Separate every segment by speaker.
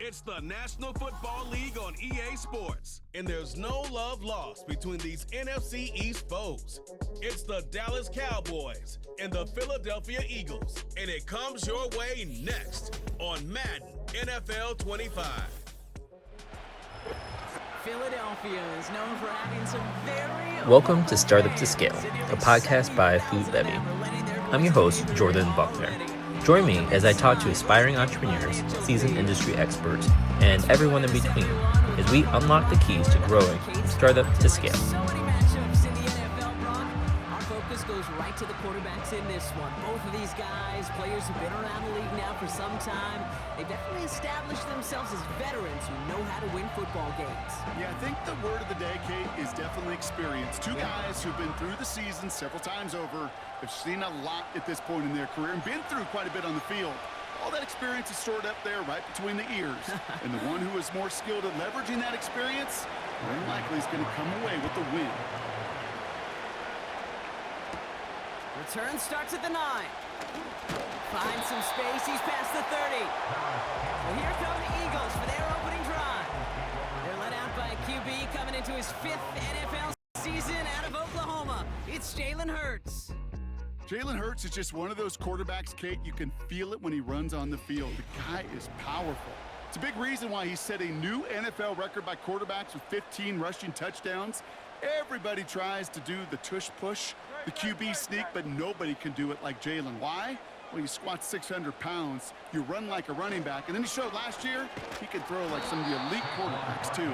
Speaker 1: It's the National Football League on EA Sports, and there's no love lost between these NFC East foes. It's the Dallas Cowboys and the Philadelphia Eagles, and it comes your way next on Madden NFL 25.
Speaker 2: Philadelphia is known for having some very...
Speaker 3: Welcome to Startup to Scale, a podcast by Food Levy. I'm your host, Jordan Buckner. Join me as I talk to aspiring entrepreneurs, seasoned industry experts, and everyone in between as we unlock the keys to growing from startup to scale.
Speaker 2: Goes right to the quarterbacks in this one. Both of these guys, players who've been around the league now for some time, they've definitely established themselves as veterans who know how to win football games.
Speaker 4: Yeah, I think the word of the day, Kate, is definitely experience. Two guys who've been through the season several times over, have seen a lot at this point in their career, and been through quite a bit on the field. All that experience is stored up there right between the ears. And the one who is more skilled at leveraging that experience, more than likely is going to come away with the win.
Speaker 2: Return starts at the 9. Finds some space. He's past the 30. So here come the Eagles for their opening drive. They're led out by a QB coming into his 5th NFL season out of Oklahoma. It's Jalen Hurts.
Speaker 4: Jalen Hurts is just one of those quarterbacks, Kate, you can feel it when he runs on the field. The guy is powerful. It's a big reason why he set a new NFL record by quarterbacks with 15 rushing touchdowns. Everybody tries to do the tush push, the QB sneak, but nobody can do it like Jalen. Why? Well, you squat 600 pounds, you run like a running back, and then he showed last year he could throw like some of the elite quarterbacks too.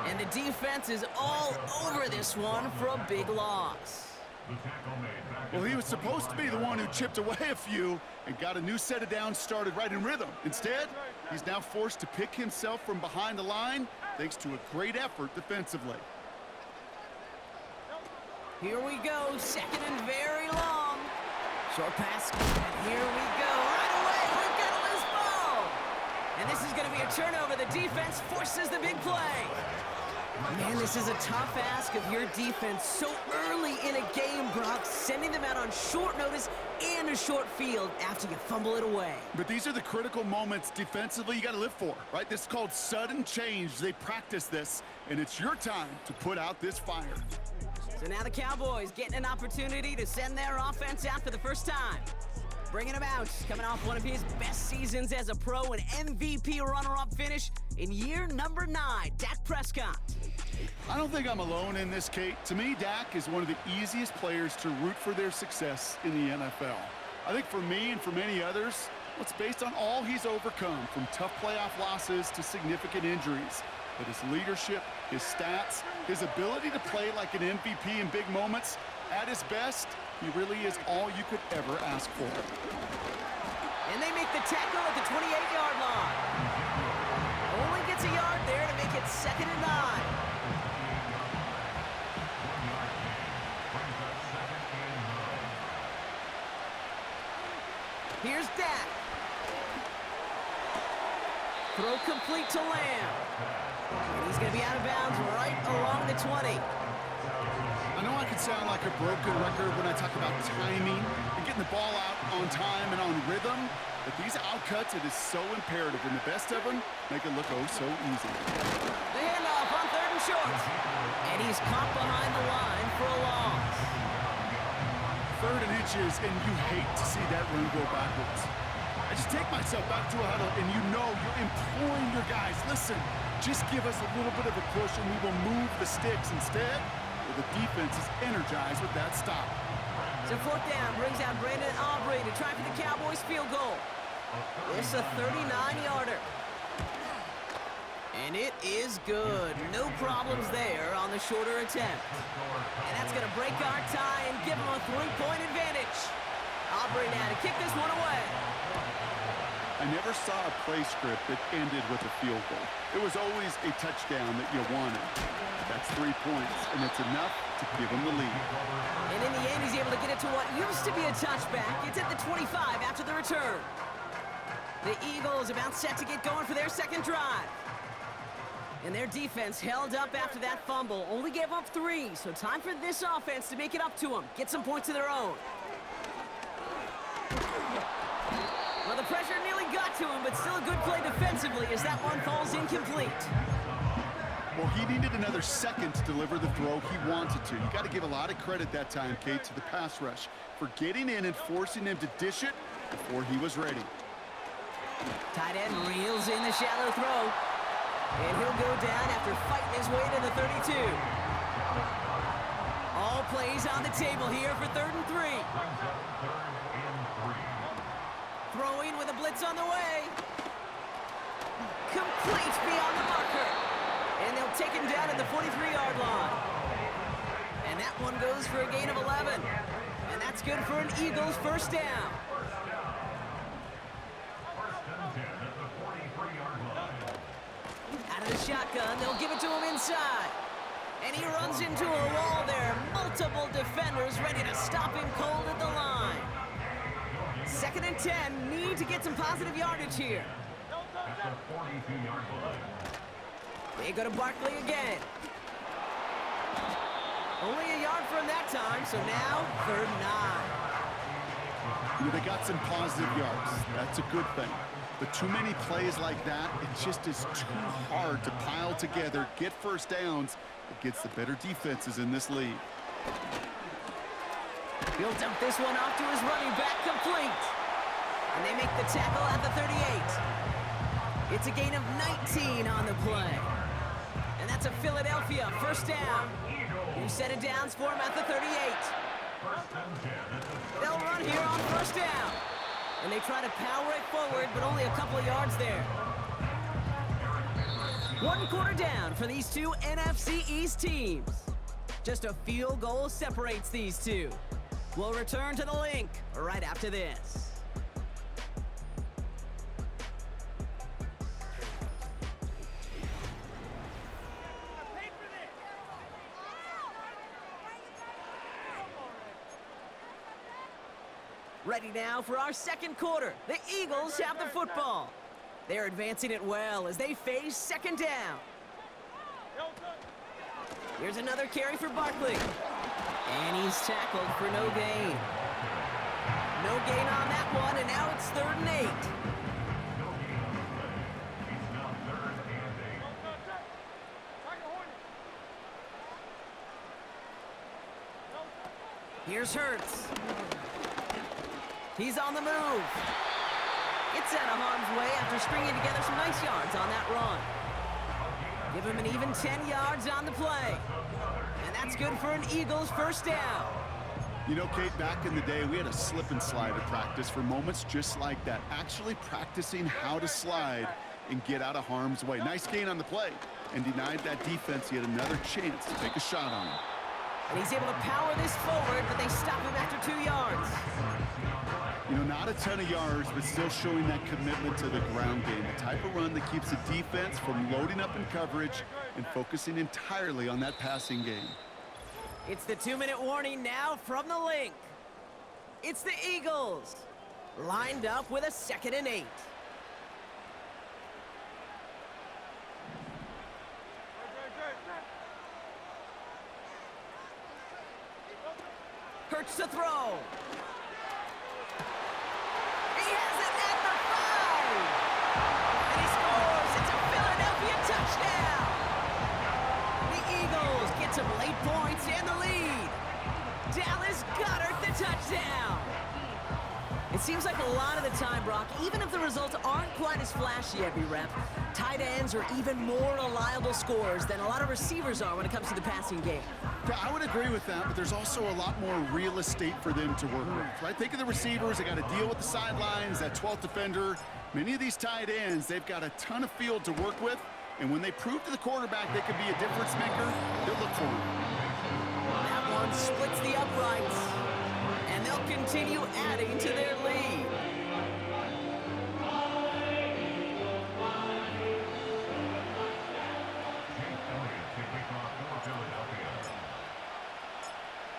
Speaker 2: And the defense is all over this one for a big loss.
Speaker 4: Well, he was supposed to be the one who chipped away a few and got a new set of downs started right in rhythm. Instead, he's now forced to pick himself from behind the line thanks to a great effort defensively.
Speaker 2: Here we go, second and very long. Short pass, and here we go. Right away, we've got a loose ball. And this is going to be a turnover. The defense forces the big play. Man, this is a tough ask of your defense so early in a game, Brock, sending them out on short notice and a short field after you fumble it away.
Speaker 4: But these are the critical moments defensively you got to live for, right? This is called sudden change. They practice this, and it's your time to put out this fire.
Speaker 2: So now the Cowboys getting an opportunity to send their offense out for the first time. Bringing him out, coming off one of his best seasons as a pro, an MVP runner-up finish in year number 9, Dak Prescott.
Speaker 4: I don't think I'm alone in this, Kate. To me, Dak is one of the easiest players to root for their success in the NFL. I think for me and for many others, it's based on all he's overcome, from tough playoff losses to significant injuries. But his leadership, his stats, his ability to play like an MVP in big moments, at his best, he really is all you could ever ask for.
Speaker 2: And they make the tackle at the 28-yard line. Only gets a yard there to make it 2nd and 9. Here's Dak. Throw complete to Lamb. And he's going to be out of bounds right along the 20.
Speaker 4: I know I can sound like a broken record when I talk about timing and getting the ball out on time and on rhythm, but these outcuts, it is so imperative, and the best of them make it look oh so easy.
Speaker 2: The handoff on 3rd and short. And he's caught behind the line for a loss.
Speaker 4: 3rd and inches, and you hate to see that run go backwards. I just take myself back to a huddle, and you know you're imploring your guys, listen, just give us a little bit of a push, and we will move the sticks. Instead, the defense is energized with that stop.
Speaker 2: So 4th down brings out Brandon Aubrey to try for the Cowboys field goal. It's a 39-yarder. And it is good. No problems there on the shorter attempt. And that's going to break our tie and give them a 3-point advantage. Aubrey now to kick this one away.
Speaker 4: I never saw a play script that ended with a field goal. It was always a touchdown that you wanted. That's 3 points, and it's enough to give him the lead.
Speaker 2: And in the end, he's able to get it to what used to be a touchback. It's at the 25 after the return. The Eagles about set to get going for their 2nd drive. And their defense held up after that fumble. Only gave up 3, so time for this offense to make it up to them. Get some points of their own. Well, the pressure nearly got to to him, but still a good play defensively as that one falls incomplete.
Speaker 4: Well, he needed another second to deliver the throw he wanted to. You got to give a lot of credit that time, Kate, to the pass rush for getting in and forcing him to dish it before he was ready.
Speaker 2: Tight end reels in the shallow throw. And he'll go down after fighting his way to the 32. All plays on the table here for 3rd and 3. Throwing with a blitz on the way. Complete beyond the marker. And they'll take him down at the 43-yard line. And that one goes for a gain of 11. And that's good for an Eagles first down. Out of the shotgun, they'll give it to him inside. And he runs into a wall there. Multiple defenders ready to stop him cold at the line. 2nd and 10, need to get some positive yardage here. They go to Barkley again. Only a yard for him that time, so now 3rd and 9.
Speaker 4: They got some positive yards. That's a good thing. But too many plays like that, it just is too hard to pile together, get first downs against the better defenses in this league.
Speaker 2: He'll dump this one off to his running back, complete. And they make the tackle at the 38. It's a gain of 19 on the play. And that's a Philadelphia first down. New set of downs for him at the 38. They'll run here on first down. And they try to power it forward, but only a couple of yards there. 1 quarter down for these two NFC East teams. Just a field goal separates these two. We'll return to the link right after this. Ready now for our 2nd quarter. The Eagles have the football. They're advancing it well as they face 2nd down. Here's another carry for Barkley. And he's tackled for no gain. No gain on that one, and now it's 3rd and 8. Here's Hurts. He's on the move. It's out of harm's way after stringing together some nice yards on that run. Give him an even 10 yards on the play. And that's good for an Eagles first down.
Speaker 4: You know, Kate, back in the day, we had a slip and slide at practice for moments just like that. Actually practicing how to slide and get out of harm's way. Nice gain on the play. And denied that defense yet another chance to take a shot on him.
Speaker 2: And he's able to power this forward, but they stop him after 2 yards.
Speaker 4: You know, not a ton of yards, but still showing that commitment to the ground game. The type of run that keeps the defense from loading up in coverage and focusing entirely on that passing game.
Speaker 2: It's the 2-minute warning now from the link. It's the Eagles, lined up with a 2nd and 8. Hurts to throw. He has it at the 5. And he scores. It's a Philadelphia touchdown. The Eagles get some late points and the lead. Dallas Goedert the touchdown. It seems like a lot of the time, Brock, even if the results aren't quite as flashy every rep, tight ends are even more reliable scorers than a lot of receivers are when it comes to the passing game.
Speaker 4: Yeah, I would agree with that, but there's also a lot more real estate for them to work with, right? Think of the receivers. They got to deal with the sidelines, that 12th defender. Many of these tight ends, they've got a ton of field to work with, and when they prove to the quarterback they could be a difference maker, they'll look for him.
Speaker 2: That one splits the uprights, and they'll continue adding to their lead.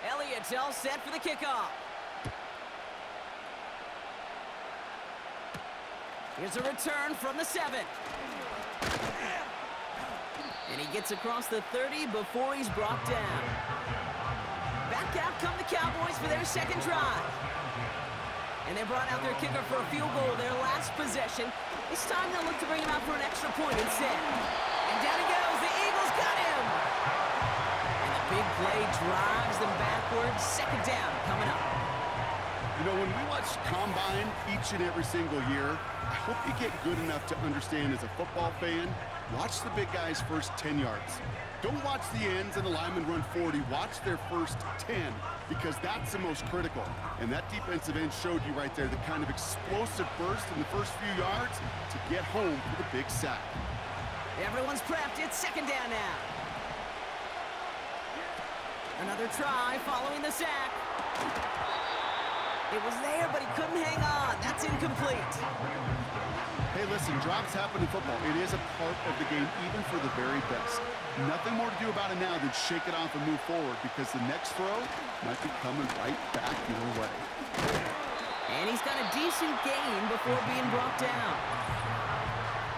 Speaker 2: Elliott's all set for the kickoff. Here's a return from the 7. And he gets across the 30 before he's brought down. Back out come the Cowboys for their second drive. And they brought out their kicker for a field goal their last possession. This time they'll look to bring him out for an extra point instead. And down he goes. The Eagles got him. And the big play drives them backwards. Second down coming up.
Speaker 4: You know, when we watch Combine each and every single year, I hope you get good enough to understand as a football fan, watch the big guys' first 10 yards. Don't watch the ends and the linemen run 40. Watch their first 10, because that's the most critical. And that defensive end showed you right there the kind of explosive burst in the first few yards to get home for the big sack.
Speaker 2: Everyone's prepped. It's second down now. Another try following the sack. It was there, but he couldn't hang on. That's incomplete.
Speaker 4: Hey, listen, drops happen in football. It is a part of the game, even for the very best. Nothing more to do about it now than shake it off and move forward, because the next throw might be coming right back your way.
Speaker 2: And he's got a decent gain before being brought down.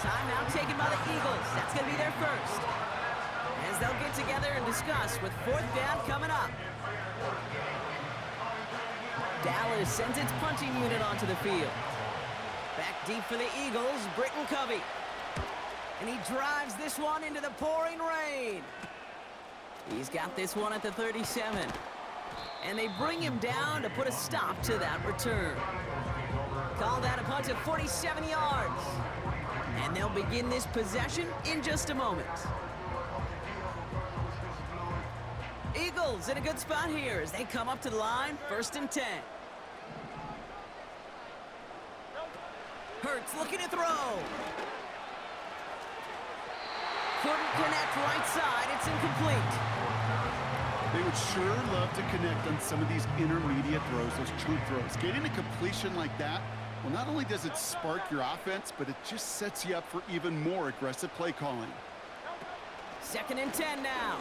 Speaker 2: Timeout taken by the Eagles. That's going to be their first. As they'll get together and discuss with fourth down coming up. Dallas sends its punting unit onto the field. Back deep for the Eagles, Britton Covey. And he drives this one into the pouring rain. He's got this one at the 37. And they bring him down to put a stop to that return. Call that a punt of 47 yards. And they'll begin this possession in just a moment. Eagles in a good spot here as they come up to the line, 1st and 10. Hurts looking to throw. Couldn't connect right side. It's incomplete.
Speaker 4: They would sure love to connect on some of these intermediate throws, those chunk throws. Getting a completion like that, well, not only does it spark your offense, but it just sets you up for even more aggressive play calling.
Speaker 2: 2nd and 10 now.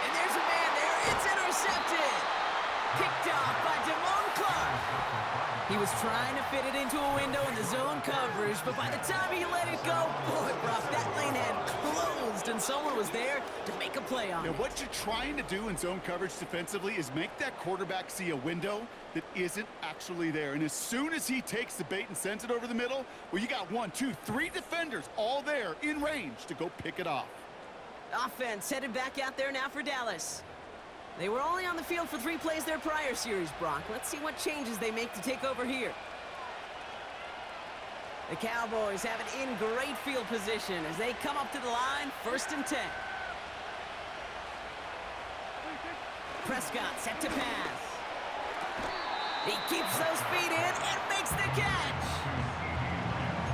Speaker 2: And there's a man there. It's intercepted. Picked off by Damone Clark. He was trying to fit it into a window in the zone coverage, but by the time he let it go, boy, Brock, that lane had closed, and someone was there to make a play on it.
Speaker 4: Now, what you're trying to do in zone coverage defensively is make that quarterback see a window that isn't actually there. And as soon as he takes the bait and sends it over the middle, well, you got 1, 2, 3 defenders all there in range to go pick it off.
Speaker 2: Offense headed back out there now for Dallas. They were only on the field for 3 plays their prior series, Brock. Let's see what changes they make to take over here. The Cowboys have it in great field position as they come up to the line, 1st and 10. Prescott set to pass. He keeps those feet in and makes the catch.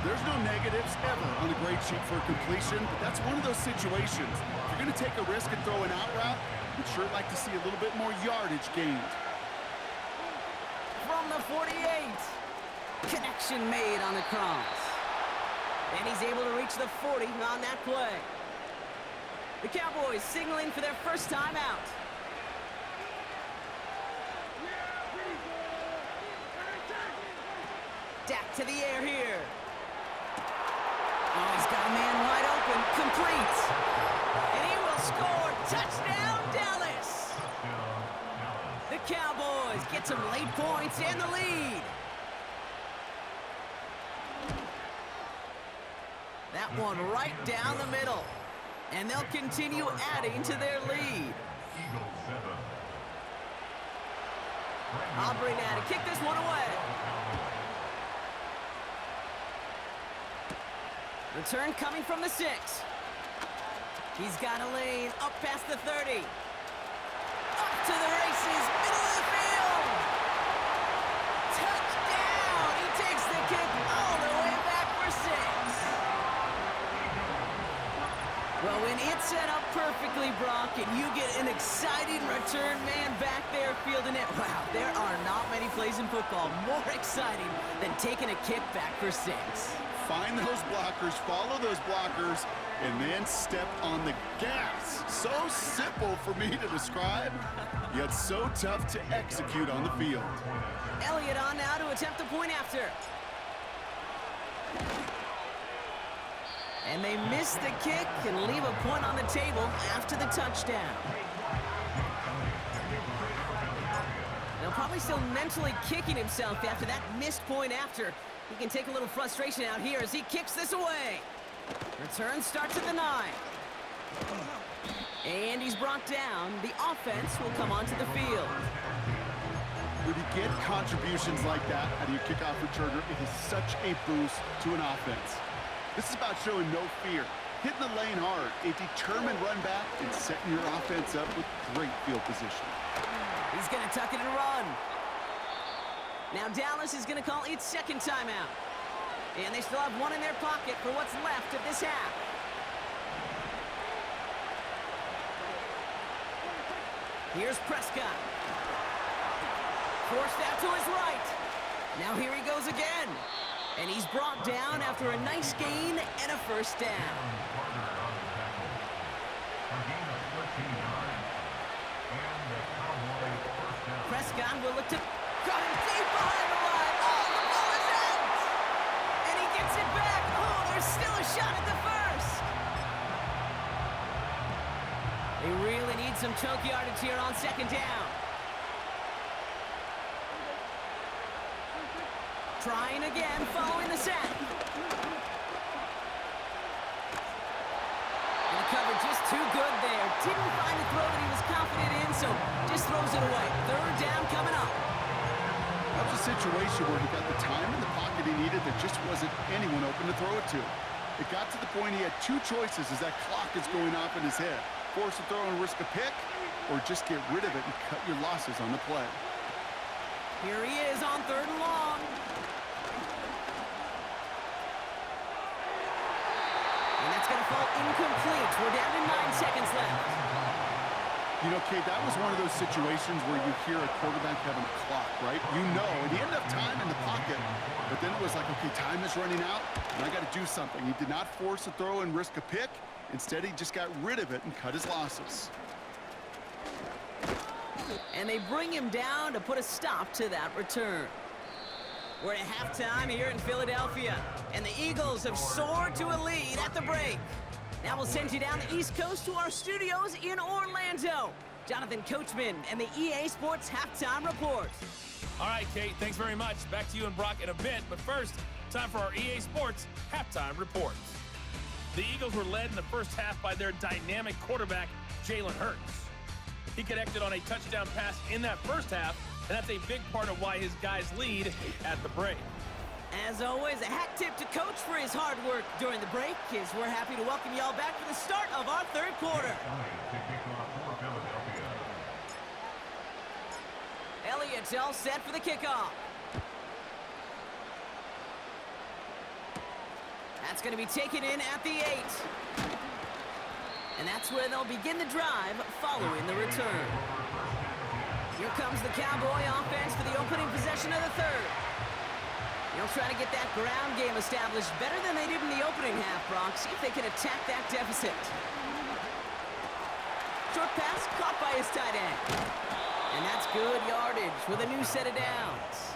Speaker 4: There's no negatives ever on a grade sheet for completion, but that's one of those situations. If you're going to take a risk and throw an out route, we'd sure like to see a little bit more yardage gained.
Speaker 2: From the 48. Connection made on the cross. And he's able to reach the 40 on that play. The Cowboys signaling for their first time out. Dak to the air here. Oh, he's got a man wide open. Complete. And he will score. Touchdown, Dallas. The Cowboys get some late points and the lead. That one right down the middle. And they'll continue adding to their lead. Aubrey now to kick this one away. Return coming from the 6. He's got a lane up past the 30. Up to the races, middle of the field. Touchdown! He takes the kick all the way back for 6. Well, when it's set up perfectly, Brock, and you get an exciting return man back there fielding it, wow, there are not many plays in football more exciting than taking a kick back for 6.
Speaker 4: Find those blockers, follow those blockers, and then step on the gas. So simple for me to describe, yet so tough to execute on the field.
Speaker 2: Elliott on now to attempt the point after. And they miss the kick and leave a point on the table after the touchdown. They'll probably Probably still mentally kicking himself after that missed point after. He can take a little frustration out here as he kicks this away. Return starts at the 9. And he's brought down. The offense will come onto the field.
Speaker 4: When you get contributions like that out of your kickoff returner, it is such a boost to an offense. This is about showing no fear, hitting the lane hard, a determined run back, and setting your offense up with great field position.
Speaker 2: He's going to tuck it and run. Now Dallas is going to call its second timeout. And they still have one in their pocket for what's left of this half. Here's Prescott. Forced out to his right. Now here he goes again. And he's brought down after a nice gain and a first down. Prescott will look to cut him deep behind the line. Oh, the ball is out! And he gets it back. Oh, there's still a shot at the first. They really need some choke yardage here on second down. Trying again, following the sack. And the cover just too good there. Didn't find the throw that he was confident in, so just throws it away. Third down coming up.
Speaker 4: That was a situation where he got the time in the pocket he needed. There just wasn't anyone open to throw it to. It got to the point he had two choices as that clock is going off in his head. Force a throw and risk a pick, or just get rid of it and cut your losses on the play.
Speaker 2: Here he is on third and long. And that's going to fall incomplete. We're down to 9 seconds left.
Speaker 4: You know, Kate, that was one of those situations where you hear a quarterback having a clock, right? You know, and he ended up time in the pocket, but then it was like, okay, time is running out, and I got to do something. He did not force a throw and risk a pick. Instead, he just got rid of it and cut his losses.
Speaker 2: And they bring him down to put a stop to that return. We're at halftime here in Philadelphia, and the Eagles have soared to a lead at the break. Now we'll send you down the East Coast to our studios in Orlando. Jonathan Coachman and the EA Sports Halftime Report.
Speaker 5: All right, Kate, thanks very much. Back to you and Brock in a bit, but first, time for our EA Sports Halftime Report. The Eagles were led in the first half by their dynamic quarterback, Jalen Hurts. He connected on a touchdown pass in that first half, and that's a big part of why his guys lead at the break.
Speaker 2: As always, a hat tip to Coach for his hard work during the break, as we're happy to welcome y'all back for the start of our third quarter. Elliott's all set for the kickoff. That's going to be taken in at the 8. And that's where they'll begin the drive following the return. Here comes the Cowboy offense for the opening possession of the third. They'll try to get that ground game established better than they did in the opening half, Brock. See if they can attack that deficit. Short pass caught by his tight end. And that's good yardage with a new set of downs.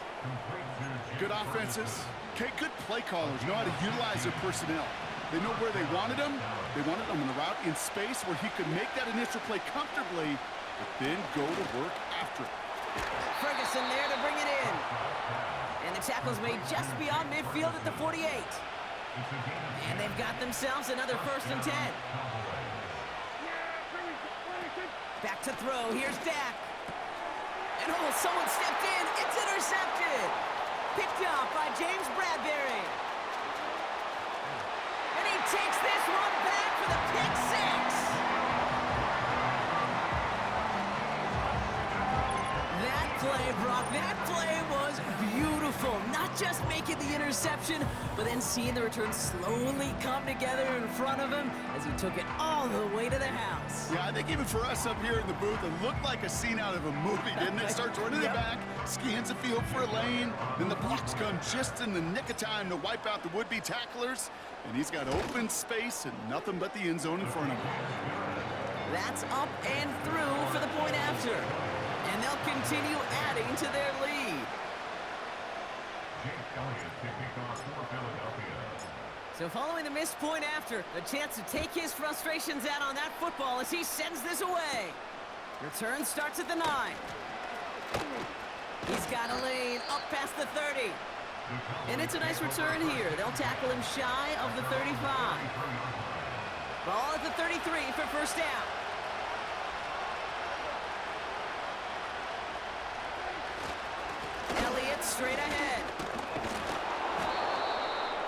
Speaker 4: Good offenses. Okay, good play callers know how to utilize their personnel. They know where they wanted them. They wanted them on the route in space where he could make that initial play comfortably, but then go to work after it.
Speaker 2: Ferguson there to bring it in. And the tackle's made just beyond midfield at the 48. And they've got themselves another 1st and 10. Back to throw. Here's Dak. And oh, someone stepped in. It's intercepted. Picked up by James Bradbury. And he takes this one back for the pick 6. That play, Brock, that play was beautiful. Not just making the interception, but then seeing the return slowly come together in front of him as he took it all the way to the house.
Speaker 4: Yeah, I think even for us up here in the booth, it looked like a scene out of a movie, didn't it? Starts running it back, scans the field for a lane, then the blocks come just in the nick of time to wipe out the would-be tacklers, and he's got open space and nothing but the end zone in front of him.
Speaker 2: That's up and through for the point after. And they'll continue adding to their lead. So following the missed point after, a chance to take his frustrations out on that football as he sends this away. Return starts at the 9. He's got a lane up past the 30. And it's a nice return here. They'll tackle him shy of the 35. Ball at the 33 for first down. Elliott straight ahead.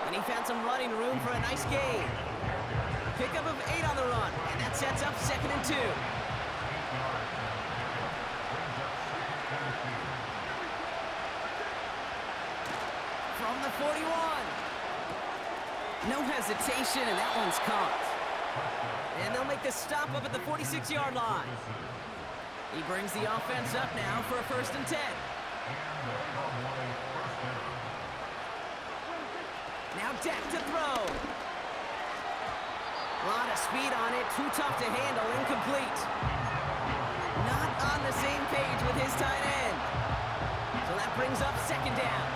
Speaker 2: And he found some running room for a nice gain. Pickup of 8 on the run, and that sets up 2nd and 2. From the 41. No hesitation, and that one's caught. And they'll make the stop up at the 46-yard line. He brings the offense up now for a 1st and 10. Now Dak to throw. A lot of speed on it, too tough to handle, incomplete. Not on the same page with his tight end. So that brings up 2nd down.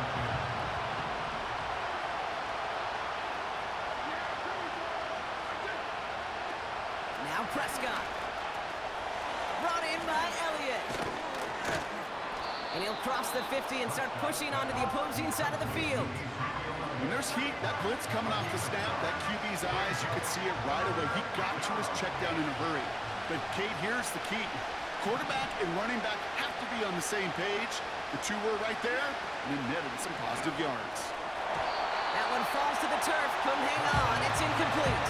Speaker 2: Now Prescott. Brought in by Elliott. And he'll cross the 50 and start pushing onto the opposing side of the field.
Speaker 4: When there's heat, that blitz coming off the snap, that QB's eyes, you could see it right away. He got to his check down in a hurry. But, Kate, here's the key. Quarterback and running back have to be on the same page. The two were right there, and it netted some positive yards.
Speaker 2: That one falls to the turf. Couldn't hang on. It's incomplete.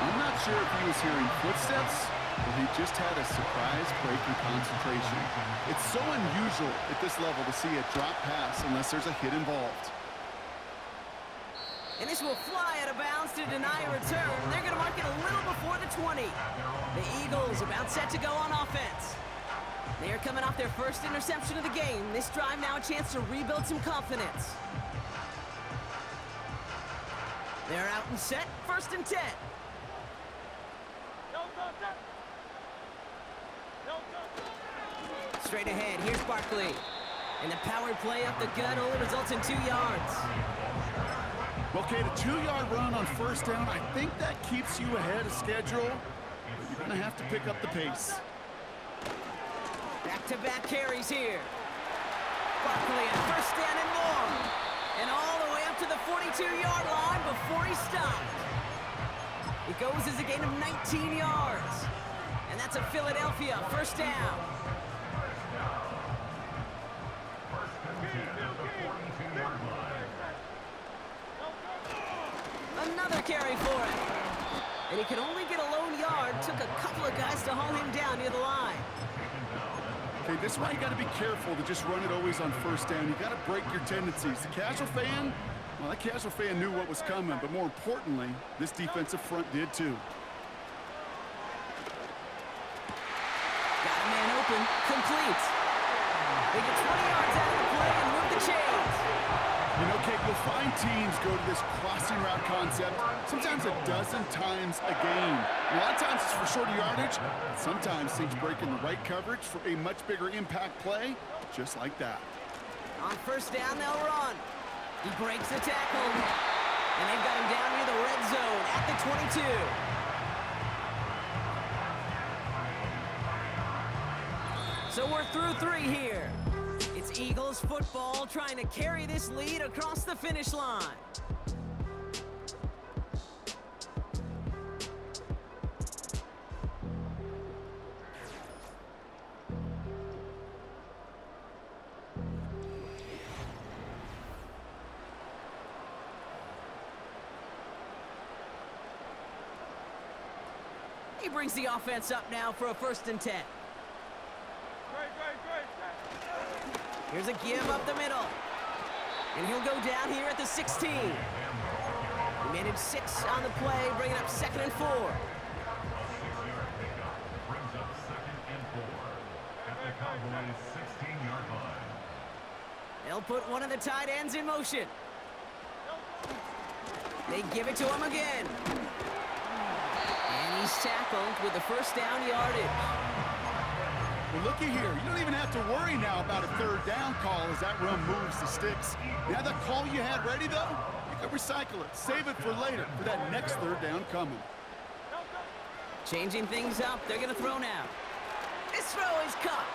Speaker 4: I'm not sure if he was hearing footsteps or he just had a surprise break in concentration. It's so unusual at this level to see a drop pass unless there's a hit involved.
Speaker 2: And this will fly out of bounds to deny a return. They're going to mark it a little before the 20. The Eagles about set to go on offense. They are coming off their first interception of the game. This drive now a chance to rebuild some confidence. They're out and set, 1st and 10. Straight ahead, here's Barkley. And the power play up the gut only results in 2 yards.
Speaker 4: Okay, the 2-yard run on 1st down, I think that keeps you ahead of schedule, but you're going to have to pick up the pace.
Speaker 2: Back-to-back carries here. Barkley at 1st down and more. And all the way up to the 42-yard line before he stopped. It goes as a gain of 19 yards. And that's a Philadelphia 1st down. Another carry for him. And he could only get a lone yard. Took a couple of guys to haul him down near the line.
Speaker 4: Okay, this is why you got to be careful to just run it always on 1st down. You got to break your tendencies. The casual fan, well, that casual fan knew what was coming, but more importantly, this defensive front did too.
Speaker 2: Got a man open, complete. They get 20 yards out of the play and move the chains.
Speaker 4: You know, Kate, you'll find teams go to this crossing route concept sometimes a dozen times a game. A lot of times it's for shorter yardage, but sometimes things break in the right coverage for a much bigger impact play, just like that.
Speaker 2: On 1st down, they'll run. He breaks the tackle. And they've got him down near the red zone at the 22. So we're through 3 here. It's Eagles football trying to carry this lead across the finish line. He brings the offense up now for a 1st and 10. Here's a give up the middle. And he'll go down here at the 16. He managed 6 on the play, bringing up 2nd and 4.
Speaker 6: Brings up 2nd and 4 at the Cowboys' 16-yard line.
Speaker 2: They'll put one of the tight ends in motion. They give it to him again. And he's tackled with the 1st down yardage.
Speaker 4: Well, looky here. You don't even have to worry now about a 3rd down call as that run moves the sticks. You have that call you had ready, though? You can recycle it. Save it for later for that next 3rd down coming.
Speaker 2: Changing things up. They're going to throw now. This throw is caught.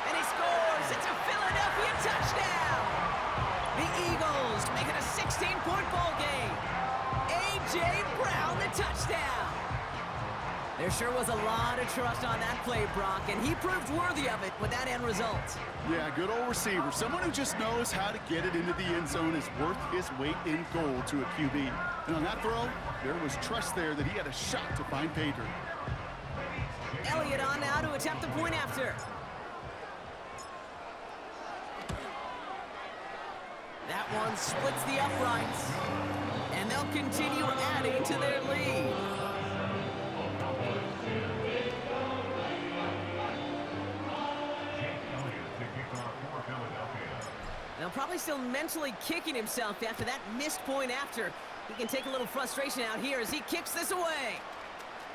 Speaker 2: And he scores. It's a Philadelphia touchdown. The Eagles make it a 16-point ball game. A.J. Brown, the touchdown. There sure was a lot of trust on that play, Brock, and he proved worthy of it with that end result.
Speaker 4: Yeah, good old receiver. Someone who just knows how to get it into the end zone is worth his weight in gold to a QB. And on that throw, there was trust there that he had a shot to find pay dirt.
Speaker 2: Elliott on now to attempt the point after. That one splits the uprights, and they'll continue adding to their lead. Now probably still mentally kicking himself after that missed point after. He can take a little frustration out here as he kicks this away.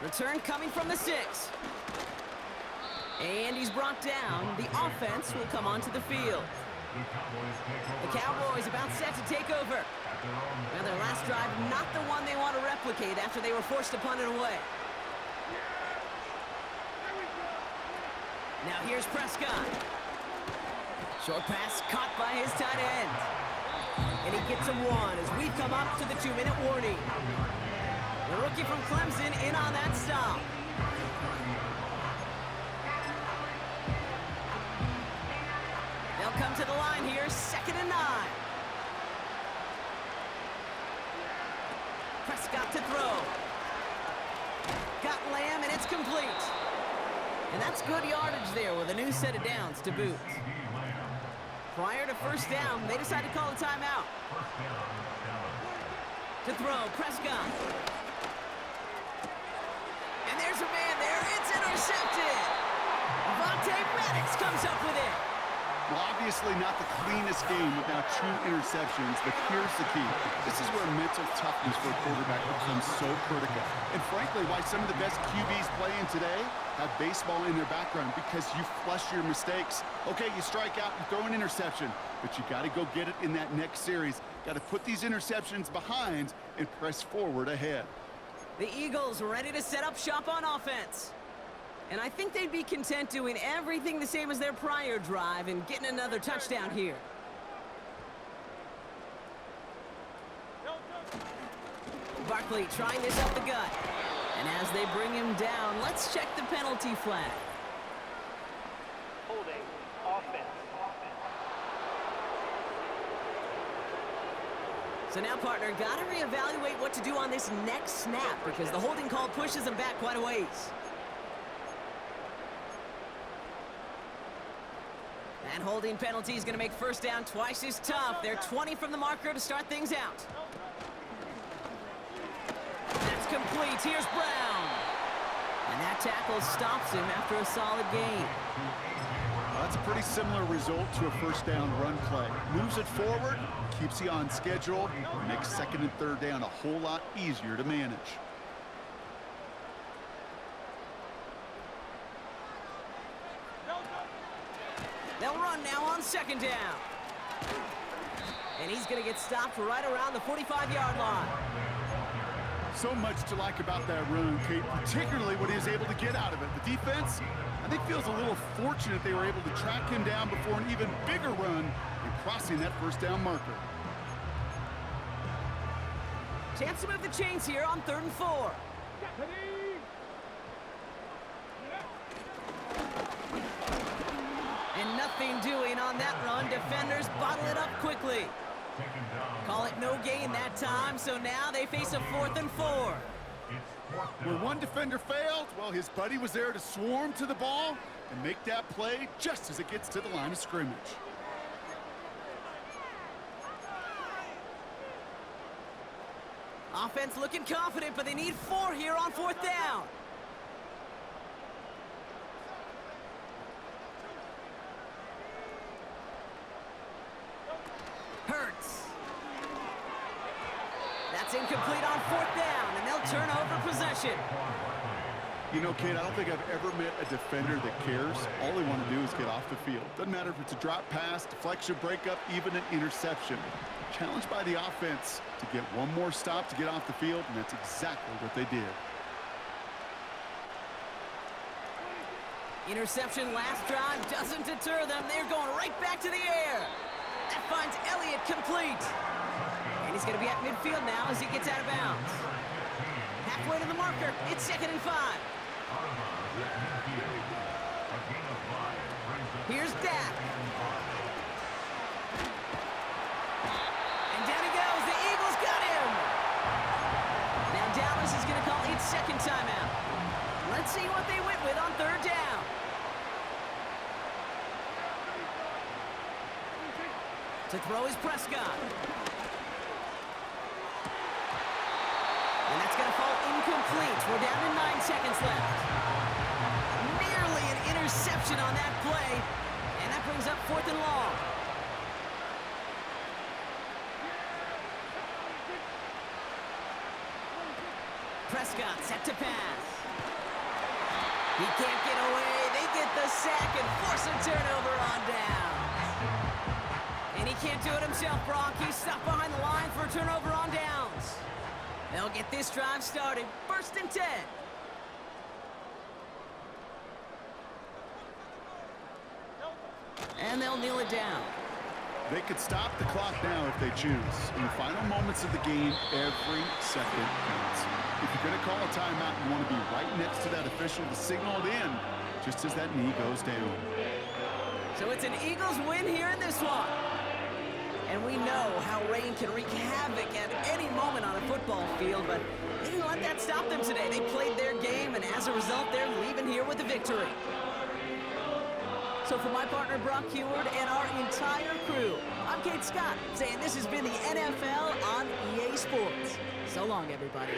Speaker 2: Return coming from the 6. And he's brought down. The offense will come onto the field. The Cowboys about set to take over. Now their last drive, not the one they want to replicate after they were forced to punt it away. Now here's Prescott. Short pass caught by his tight end. And he gets him one as we come up to the 2-minute warning. The rookie from Clemson in on that stop. They'll come to the line here, 2nd and 9. Prescott to throw. Got Lamb, and it's complete. And that's good yardage there with a new set of downs to boot. Prior to first down, they decided to call a timeout. To throw, Prescott. And there's a man there. It's intercepted. Madden comes up with it.
Speaker 4: Well, obviously not the cleanest game without 2 interceptions, but here's the key. This is where mental toughness for a quarterback becomes so critical. And frankly, why some of the best QBs playing today have baseball in their background, because you flush your mistakes. Okay, you strike out, you throw an interception, but you got to go get it in that next series. Got to put these interceptions behind and press forward ahead.
Speaker 2: The Eagles ready to set up shop on offense. And I think they'd be content doing everything the same as their prior drive and getting another touchdown here. Barkley trying this up the gut. And as they bring him down, let's check the penalty flag.
Speaker 7: Holding offense.
Speaker 2: So now, partner, got to reevaluate what to do on this next snap because the holding call pushes them back quite a ways. And holding penalty is going to make first down twice as tough. They're 20 from the marker to start things out. That's complete. Here's Brown. And that tackle stops him after a solid gain.
Speaker 4: Well, that's a pretty similar result to a first down run play. Moves it forward, keeps you on schedule, makes 2nd and 3rd down a whole lot easier to manage.
Speaker 2: They'll run now on 2nd down. And he's going to get stopped right around the 45-yard line.
Speaker 4: So much to like about that run, Kate, particularly what he was able to get out of it. The defense, I think, feels a little fortunate they were able to track him down before an even bigger run and crossing that first down marker.
Speaker 2: Chance to move the chains here on 3rd and 4. And nothing doing on that run. Defenders bottle it up quickly. Call it no gain that time, so now they face a 4th and 4.
Speaker 4: Where one defender failed, well, his buddy was there to swarm to the ball and make that play just as it gets to the line of scrimmage.
Speaker 2: Offense looking confident, but they need 4 here on 4th down. Hurts. That's incomplete on 4th down, and they'll turn over possession.
Speaker 4: You know, Kate, I don't think I've ever met a defender that cares. All they want to do is get off the field. Doesn't matter if it's a drop pass, deflection, breakup, even an interception. Challenged by the offense to get one more stop to get off the field, and that's exactly what they did.
Speaker 2: Interception last drive doesn't deter them. They're going right back to the air. That finds Elliott complete. And he's going to be at midfield now as he gets out of bounds. Halfway to the marker. It's 2nd and 5. Here's Dak. And down he goes. The Eagles got him. Now Dallas is going to call its 2nd timeout. Let's see what they went with on 3rd down. To throw is Prescott. And that's going to fall incomplete. We're down to 9 seconds left. Nearly an interception on that play. And that brings up 4th and long. Prescott set to pass. He can't get away. They get the sack and force a turnover on down. And he can't do it himself, Brock. He's stuck behind the line for a turnover on downs. They'll get this drive started. 1st and 10. And they'll kneel it down.
Speaker 4: They could stop the clock now if they choose. In the final moments of the game, every second counts. If you're going to call a timeout, you want to be right next to that official to signal it in, just as that knee goes down.
Speaker 2: So it's an Eagles win here in this one. And we know how rain can wreak havoc at any moment on a football field, but they didn't let that stop them today. They played their game, and as a result, they're leaving here with a victory. So for my partner, Brock Heward, and our entire crew, I'm Kate Scott, saying this has been the NFL on EA Sports. So long, everybody.